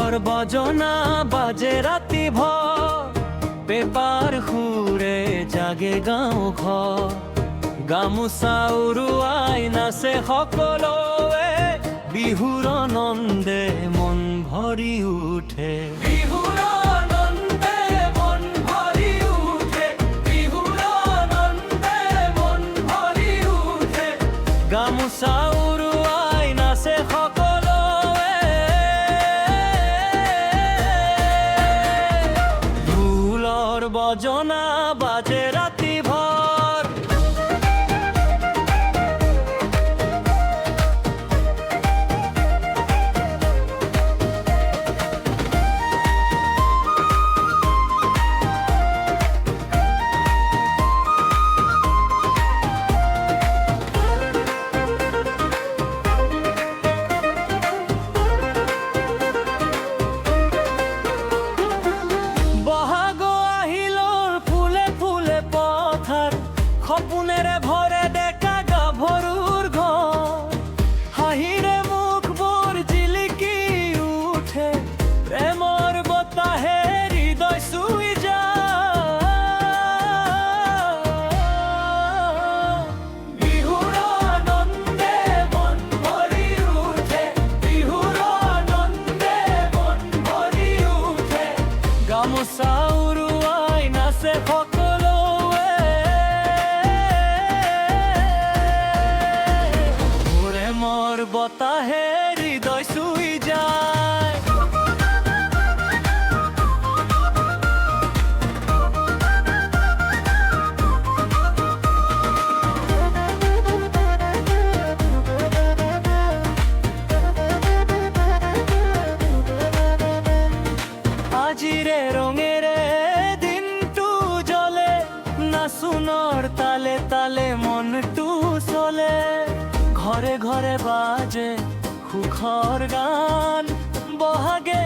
ঢোলৰ বজনা বাজে ৰাতি ভৰ, পেপাৰ সুৰে জাগে গাঁও ঘৰ। গামোচা উৰুৱাই নাচে সকলোৱে, বিহুৰ আনন্দে মন ভৰি উঠে। বিহুৰ আনন্দে মন ভৰি উঠে, বিহুৰ আনন্দে মন ভৰি উঠে। গামোচা উৰুৱাই নাচে সকলোৱে, ঢোলৰ বজনা বাজে ৰাতি ভৰ। সপোনেৰে ভৰে ডেকা গাভৰুৰ ঘৰ, হাঁহিৰে মুখবোৰ জিলিকি উঠে, প্ৰেমৰ বতাহে হৃদয় চুই যায়। বিহুৰ আনন্দে মন ভৰি উঠে, বিহুৰ আনন্দে মন ভৰি উঠে। গামোচা উৰুৱাই নাচে বতাহে হৃদয় চুই যায়। আজিৰে ৰঙেৰে দিনটো জ্বলে, নাচোনৰ তালে তালে মনটো চলে। ঘৰে ঘৰে বাজে সুখৰ গান, বহাগে